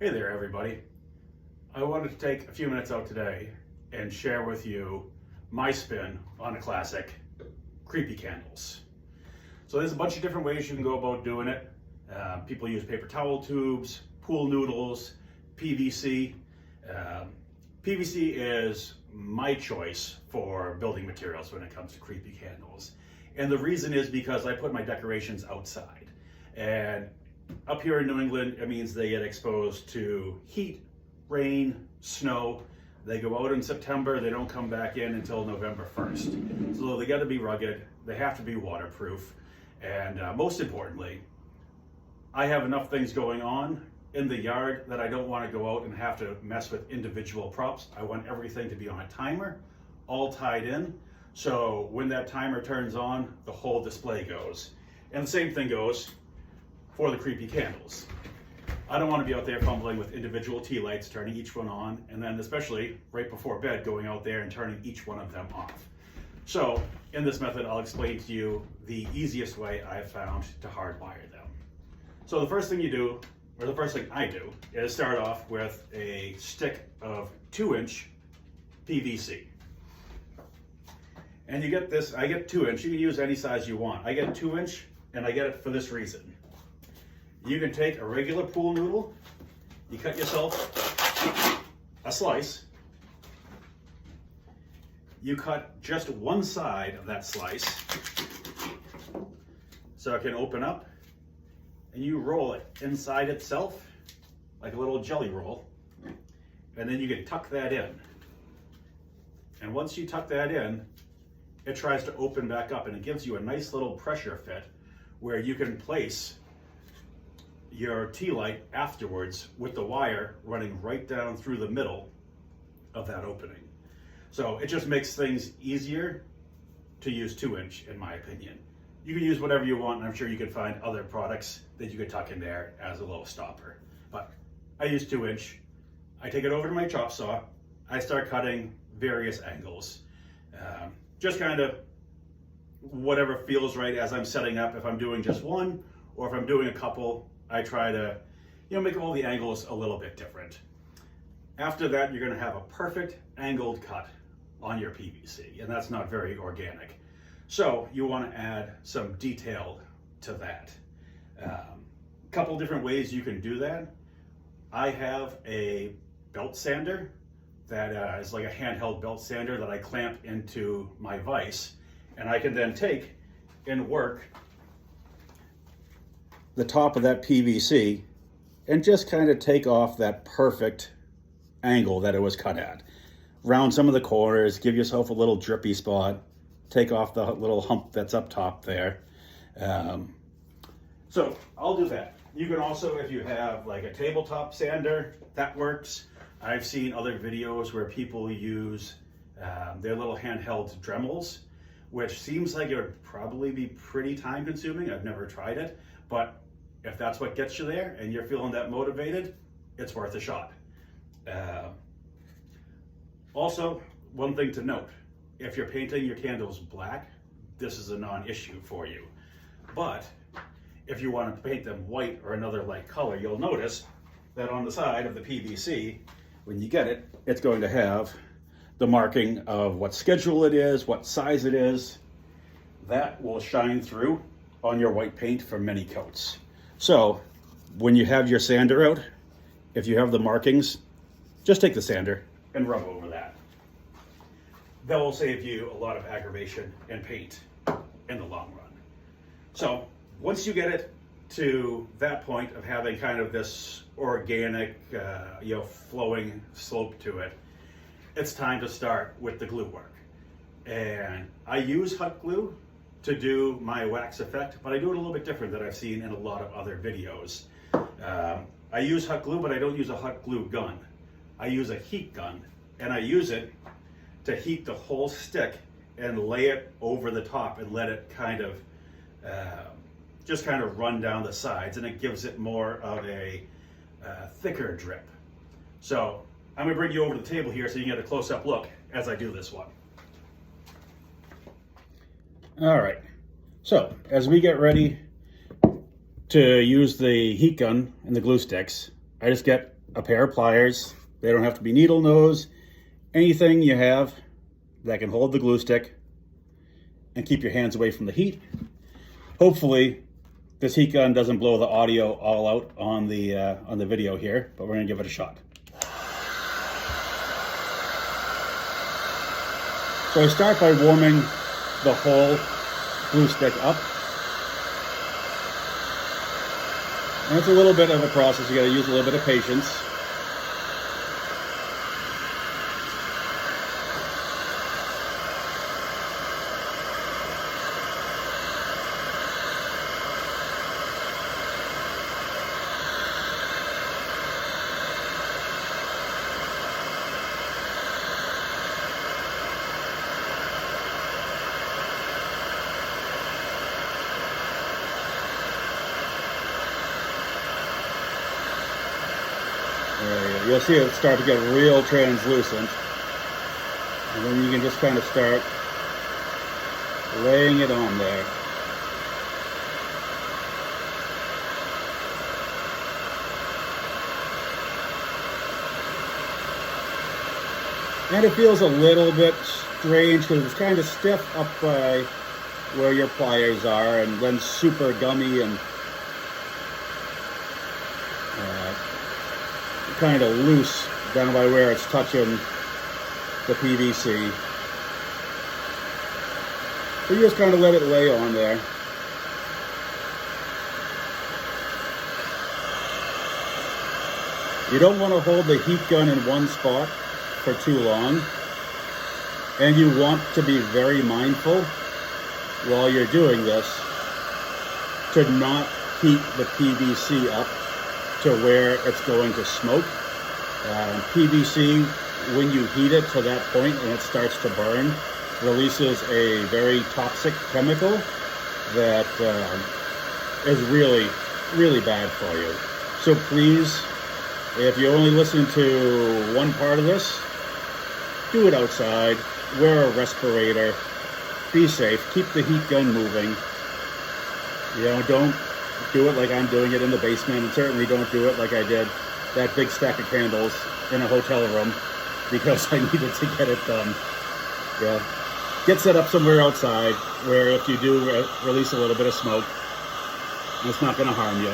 Hey there, everybody. I wanted to take a few minutes out today and share with you my spin on the classic creepy candles. So there's a bunch of different ways you can go about doing it. People use paper towel tubes, pool noodles, PVC. PVC is my choice for building materials when it comes to creepy candles. And the reason is because I put my decorations outside. And up here in New England, it means they get exposed to heat, rain, snow. They go out in September, they don't come back in until November 1st. So they gotta be rugged, they have to be waterproof, and most importantly, I have enough things going on in the yard that I don't wanna go out and have to mess with individual props. I want everything to be on a timer, all tied in, so when that timer turns on, the whole display goes. And the same thing goes for the creepy candles. I don't want to be out there fumbling with individual tea lights, turning each one on, and then especially right before bed, going out there and turning each one of them off. So in this method, I'll explain to you the easiest way I've found to hardwire them. So the first thing you do, or the first thing I do, is start off with a stick of 2-inch PVC. And you get this, I get 2-inch, you can use any size you want. I get 2-inch, and I get it for this reason. You can take a regular pool noodle, you cut yourself a slice, you cut just one side of that slice so it can open up, and you roll it inside itself like a little jelly roll, and then you can tuck that in. And once you tuck that in, it tries to open back up, and it gives you a nice little pressure fit where you can place your tea light afterwards with the wire running right down through the middle of that opening. So it just makes things easier to use 2-inch, in my opinion. You can use whatever you want, and I'm sure you can find other products that you could tuck in there as a little stopper. But I use 2-inch. I take it over to my chop saw. I start cutting various angles. Just kind of whatever feels right as I'm setting up. If I'm doing just one, or if I'm doing a couple, I try to, make all the angles a little bit different. After that, you're gonna have a perfect angled cut on your PVC, and that's not very organic. So you wanna add some detail to that. Couple different ways you can do that. I have a belt sander that is like a handheld belt sander that I clamp into my vise, and I can then take and work the top of that PVC and just kind of take off that perfect angle that it was cut at. Round some of the corners, give yourself a little drippy spot, take off the little hump that's up top there. So I'll do that. You can also, if you have like a tabletop sander, that works. I've seen other videos where people use their little handheld Dremels, which seems like it would probably be pretty time consuming. I've never tried it, but if that's what gets you there and you're feeling that motivated, it's worth a shot. Also, one thing to note, if you're painting your candles black, this is a non-issue for you. But if you want to paint them white or another light color, you'll notice that on the side of the PVC, when you get it, it's going to have the marking of what schedule it is, what size it is. That will shine through on your white paint for many coats. So when you have your sander out, if you have the markings, just take the sander and rub over that. That will save you a lot of aggravation and paint in the long run. So once you get it to that point of having kind of this organic, flowing slope to it, it's time to start with the glue work. And I use hot glue to do my wax effect, but I do it a little bit different than I've seen in a lot of other videos. I use hot glue, but I don't use a hot glue gun. I use a heat gun, and I use it to heat the whole stick and lay it over the top and let it kind of just kind of run down the sides, and it gives it more of a thicker drip. So I'm gonna bring you over to the table here so you can get a close-up look as I do this one. All right, so as we get ready to use the heat gun and the glue sticks, I just get a pair of pliers. They don't have to be needle nose. Anything you have that can hold the glue stick and keep your hands away from the heat. Hopefully this heat gun doesn't blow the audio all out on the video here, but we're gonna give it a shot. So I start by warming the whole glue stick up. And it's a little bit of a process. You gotta use a little bit of patience. You'll see it start to get real translucent, and then you can just kind of start laying it on there. And it feels a little bit strange because it's kind of stiff up by where your pliers are, and then super gummy and kind of loose down by where it's touching the PVC. So you just kind of let it lay on there. You don't want to hold the heat gun in one spot for too long, and you want to be very mindful while you're doing this to not heat the PVC up to where it's going to smoke. PVC, when you heat it to that point and it starts to burn, releases a very toxic chemical that is really, really bad for you. So please, if you only listen to one part of this, do it outside, wear a respirator, be safe, keep the heat gun moving. You know, don't do it like I'm doing it in the basement, and certainly don't do it like I did that big stack of candles in a hotel room because I needed to get it done. Yeah, get set up somewhere outside where if you do release a little bit of smoke, it's not going to harm you.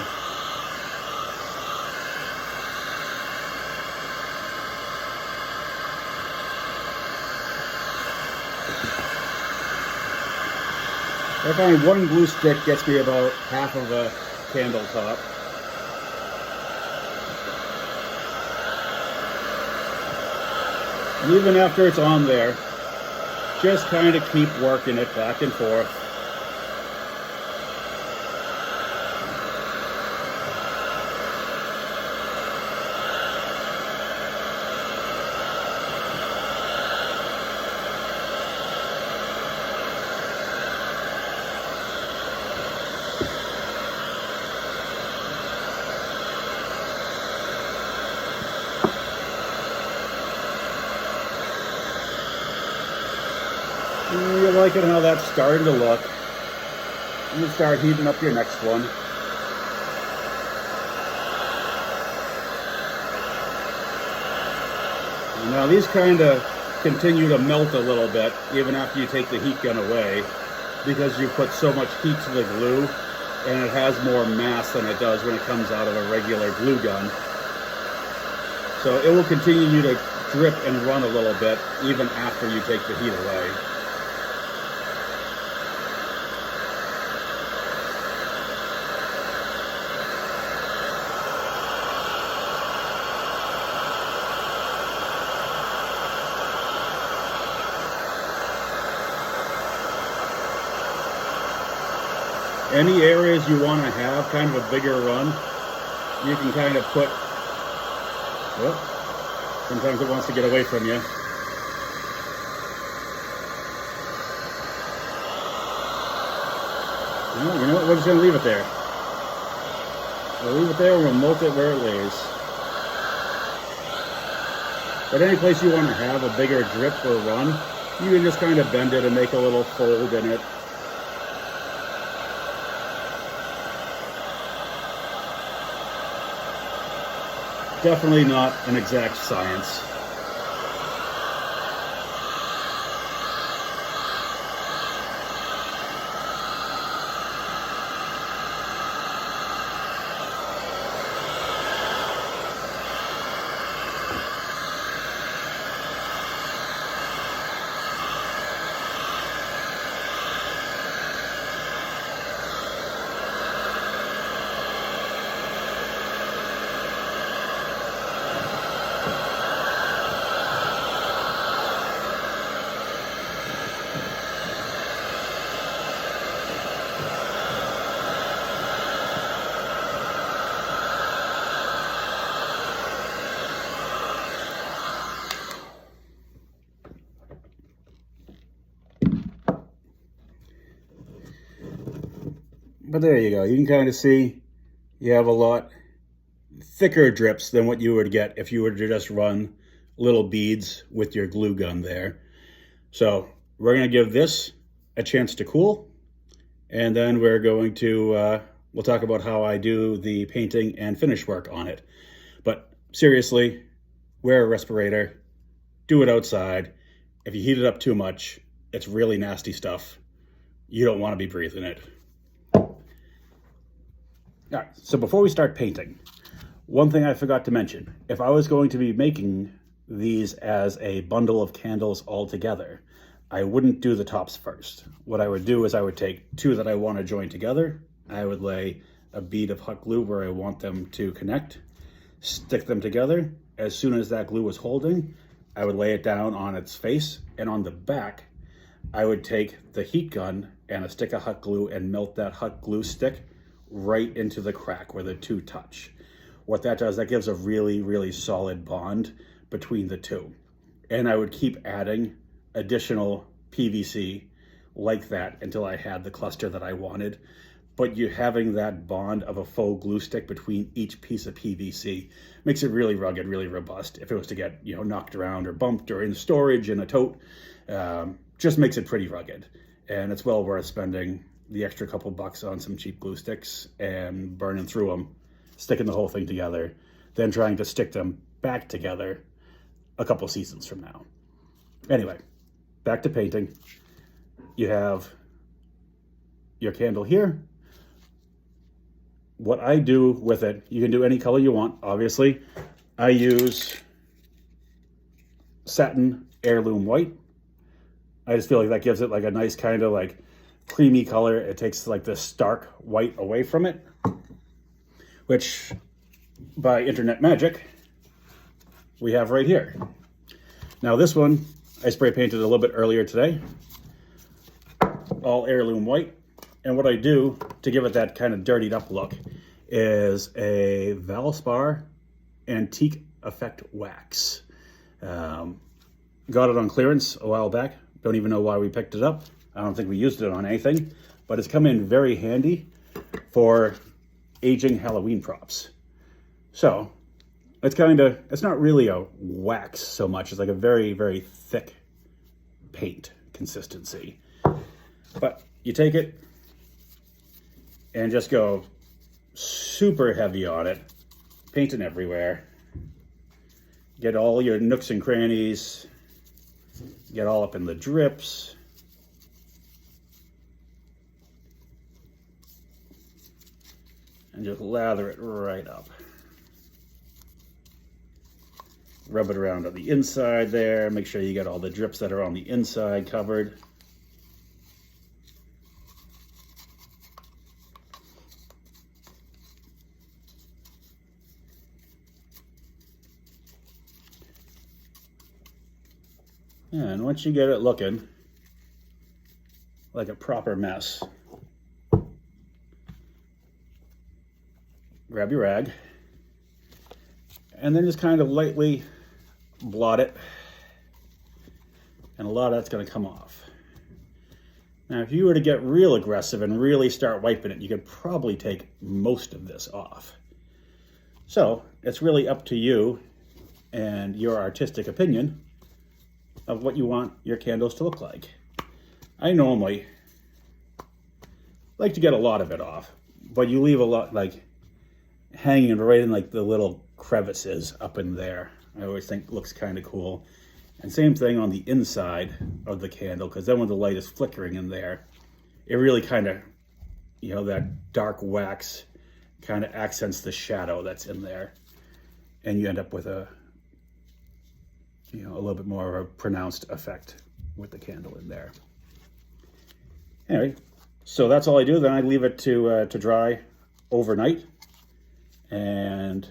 I find one glue stick gets me about half of a candle top. And even after it's on there, just kind of keep working it back and forth. You're liking how that's starting to look. I'm going to start heating up your next one. And now these kind of continue to melt a little bit even after you take the heat gun away because you put so much heat to the glue and it has more mass than it does when it comes out of a regular glue gun. So it will continue to drip and run a little bit even after you take the heat away. Any areas you want to have kind of a bigger run, you can kind of put, oh, sometimes it wants to get away from you. Well, you know what, we're just going to leave it there. We'll leave it there and we'll melt it where it lays. But any place you want to have a bigger drip or run, you can just kind of bend it and make a little fold in it. Definitely not an exact science. But there you go. You can kind of see you have a lot thicker drips than what you would get if you were to just run little beads with your glue gun there. So we're going to give this a chance to cool, and then we're going to, we'll talk about how I do the painting and finish work on it. But seriously, wear a respirator, do it outside. If you heat it up too much, it's really nasty stuff. You don't want to be breathing it. All right, so before we start painting, one thing I forgot to mention, if I was going to be making these as a bundle of candles all together, I wouldn't do the tops first. What I would do is I would take two that I want to join together. I would lay a bead of hot glue where I want them to connect, stick them together. As soon as that glue was holding, I would lay it down on its face, and on the back, I would take the heat gun and a stick of hot glue and melt that hot glue stick right into the crack where the two touch. What that does, that gives a really, really solid bond between the two. And I would keep adding additional PVC like that until I had the cluster that I wanted. But you having that bond of a faux glue stick between each piece of PVC makes it really rugged, really robust. If it was to get, knocked around or bumped or in storage in a tote, just makes it pretty rugged. And it's well worth spending the extra couple bucks on some cheap glue sticks and burning through them, sticking the whole thing together, then trying to stick them back together a couple seasons from now. Anyway, back to painting. You have your candle here. What I do with it, you can do any color you want, obviously. I use satin heirloom white. I just feel like that gives it like a nice kind of like creamy color. It takes like the stark white away from it, which by internet magic we have right here. Now this one I spray painted a little bit earlier today, all heirloom white. And what I do to give it that kind of dirtied up look is a Valspar Antique Effect Wax. Got it on clearance a while back. Don't even know why we picked it up. I don't think we used it on anything, but it's come in very handy for aging Halloween props. So it's not really a wax so much. It's like a very, very thick paint consistency. But you take it and just go super heavy on it, painting everywhere. Get all your nooks and crannies, get all up in the drips. And just lather it right up. Rub it around on the inside there. Make sure you get all the drips that are on the inside covered. And once you get it looking like a proper mess, grab your rag and then just kind of lightly blot it, and a lot of that's going to come off. Now, if you were to get real aggressive and really start wiping it, you could probably take most of this off. So it's really up to you and your artistic opinion of what you want your candles to look like. I normally like to get a lot of it off, but you leave a lot like hanging right in like the little crevices up in there. I always think looks kind of cool. And same thing on the inside of the candle, because then when the light is flickering in there, it really kind of, you know, that dark wax kind of accents the shadow that's in there. And you end up with a, you know, a little bit more of a pronounced effect with the candle in there. Anyway, so that's all I do. Then I leave it to dry overnight, and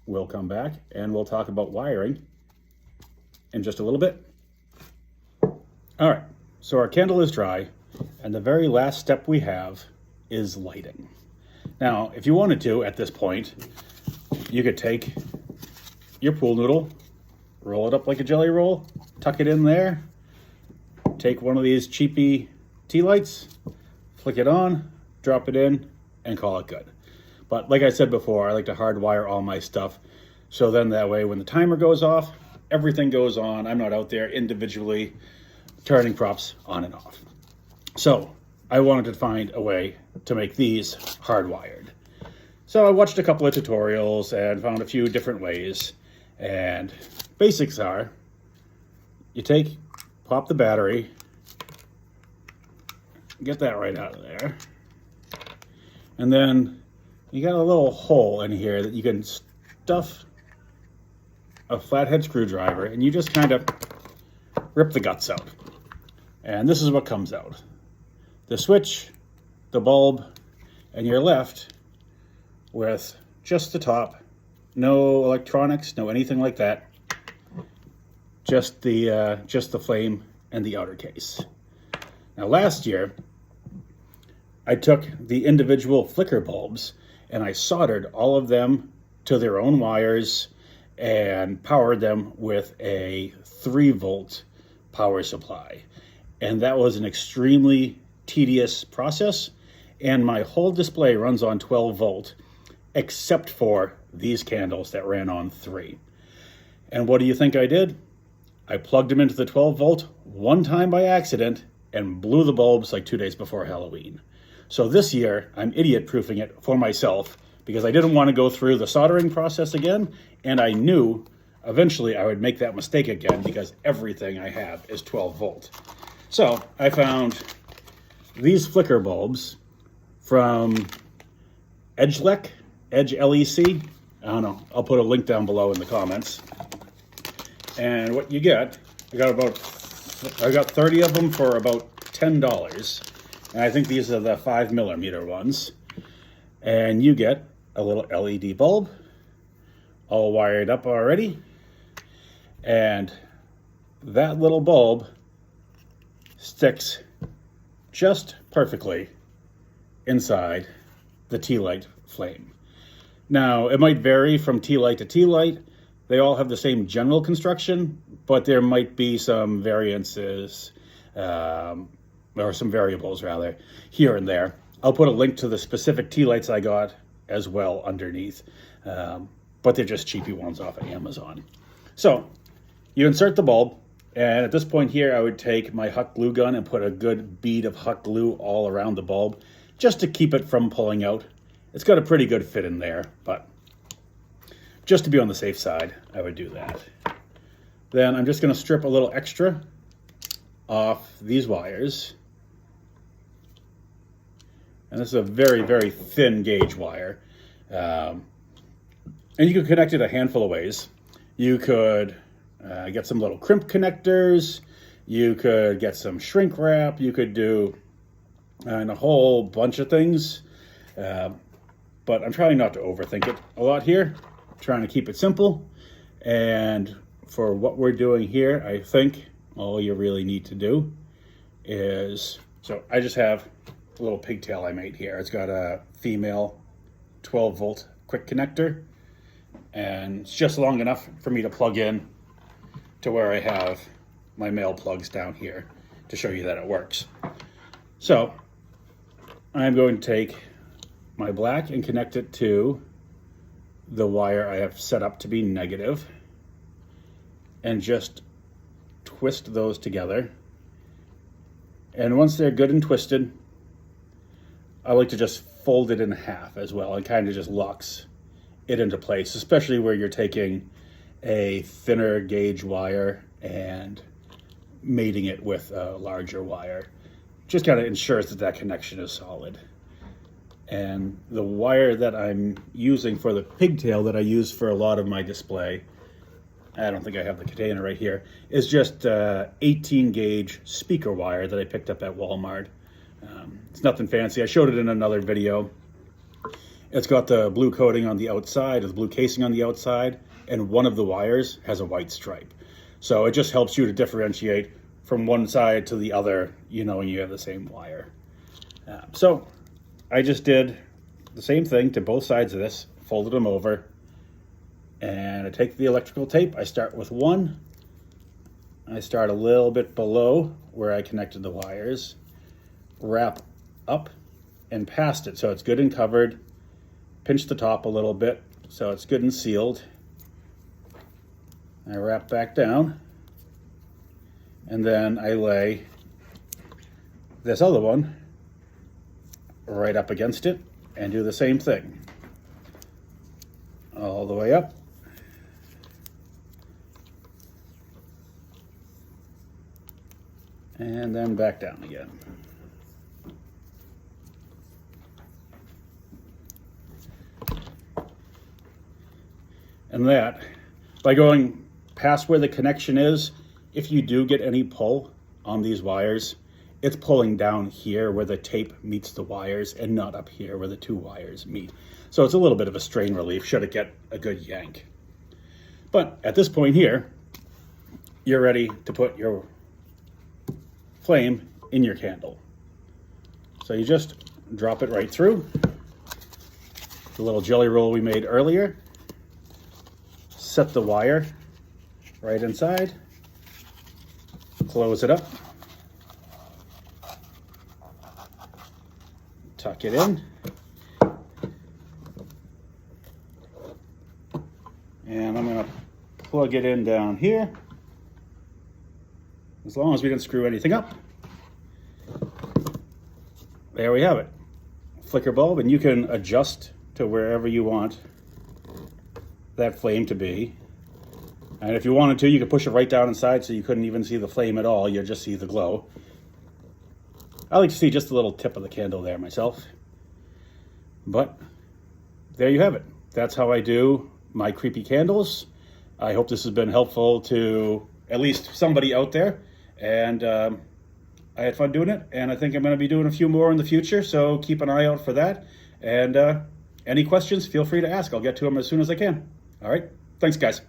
we'll come back and we'll talk about wiring in just a little bit. All right, so our candle is dry, and the very last step we have is lighting. Now, if you wanted to, at this point, you could take your pool noodle, roll it up like a jelly roll, tuck it in there, take one of these cheapy tea lights, flick it on, drop it in, and call it good. But like I said before, I like to hardwire all my stuff, so then that way when the timer goes off, everything goes on. I'm not out there individually turning props on and off. So I wanted to find a way to make these hardwired. So I watched a couple of tutorials and found a few different ways. And basics are, you pop the battery, get that right out of there. And then you got a little hole in here that you can stuff a flathead screwdriver, and you just kind of rip the guts out. And this is what comes out. The switch, the bulb, and you're left with just the top. No electronics, no anything like that. Just the flame and the outer case. Now last year, I took the individual flicker bulbs and I soldered all of them to their own wires and powered them with a 3-volt power supply. And that was an extremely tedious process. And my whole display runs on 12 volt, except for these candles that ran on 3. And what do you think I did? I plugged them into the 12 volt one time by accident and blew the bulbs like 2 days before Halloween. So this year, I'm idiot-proofing it for myself because I didn't want to go through the soldering process again, and I knew eventually I would make that mistake again because everything I have is 12 volt. So I found these flicker bulbs from Edge LEC. I don't know, I'll put a link down below in the comments. And what you get, I got 30 of them for about $10. And I think these are the 5mm ones. And you get a little LED bulb, all wired up already. And that little bulb sticks just perfectly inside the tea light flame. Now, it might vary from tea light to tea light. They all have the same general construction, but there might be some variances, or some variables rather, here and there. I'll put a link to the specific tea lights I got as well underneath, but they're just cheapy ones off of Amazon. So you insert the bulb, and at this point here, I would take my hot glue gun and put a good bead of hot glue all around the bulb, just to keep it from pulling out. It's got a pretty good fit in there, but just to be on the safe side, I would do that. Then I'm just going to strip a little extra off these wires. And this is a very, very thin gauge wire. And you can connect it a handful of ways. You could get some little crimp connectors. You could get some shrink wrap. You could do a whole bunch of things. But I'm trying not to overthink it a lot here. I'm trying to keep it simple. And for what we're doing here, I think all you really need to do is, so I just have a little pigtail I made here. It's got a female 12 volt quick connector, and it's just long enough for me to plug in to where I have my male plugs down here to show you that it works. So I'm going to take my black and connect it to the wire I have set up to be negative and just twist those together. And once they're good and twisted, I like to just fold it in half as well. It kind of just locks it into place, especially where you're taking a thinner gauge wire and mating it with a larger wire. Just kind of ensures that that connection is solid. And the wire that I'm using for the pigtail that I use for a lot of my display, I don't think I have the container right here, is just 18 gauge speaker wire that I picked up at Walmart. It's nothing fancy. I showed it in another video. It's got the blue coating on the outside, the blue casing on the outside, and one of the wires has a white stripe. So it just helps you to differentiate from one side to the other, you know, when you have the same wire. So I just did the same thing to both sides of this, folded them over, and I take the electrical tape. I start with one. I start a little bit below where I connected the wires, wrap up and past it so it's good and covered, pinch the top a little bit so it's good and sealed. I wrap back down, and then I lay this other one right up against it and do the same thing all the way up. And then back down again. And that, by going past where the connection is, if you do get any pull on these wires, it's pulling down here where the tape meets the wires and not up here where the two wires meet. So it's a little bit of a strain relief should it get a good yank. But at this point here, you're ready to put your flame in your candle. So you just drop it right through. The little jelly roll we made earlier. Set the wire right inside. Close it up. Tuck it in. And I'm going to plug it in down here. As long as we didn't screw anything up. There we have it. Flicker bulb, and you can adjust to wherever you want that flame to be. And if you wanted to, you could push it right down inside so you couldn't even see the flame at all. You'd just see the glow. I like to see just a little tip of the candle there myself. But there you have it. That's how I do my creepy candles. I hope this has been helpful to at least somebody out there. And I had fun doing it. And I think I'm going to be doing a few more in the future. So keep an eye out for that. And any questions, feel free to ask. I'll get to them as soon as I can. All right. Thanks, guys.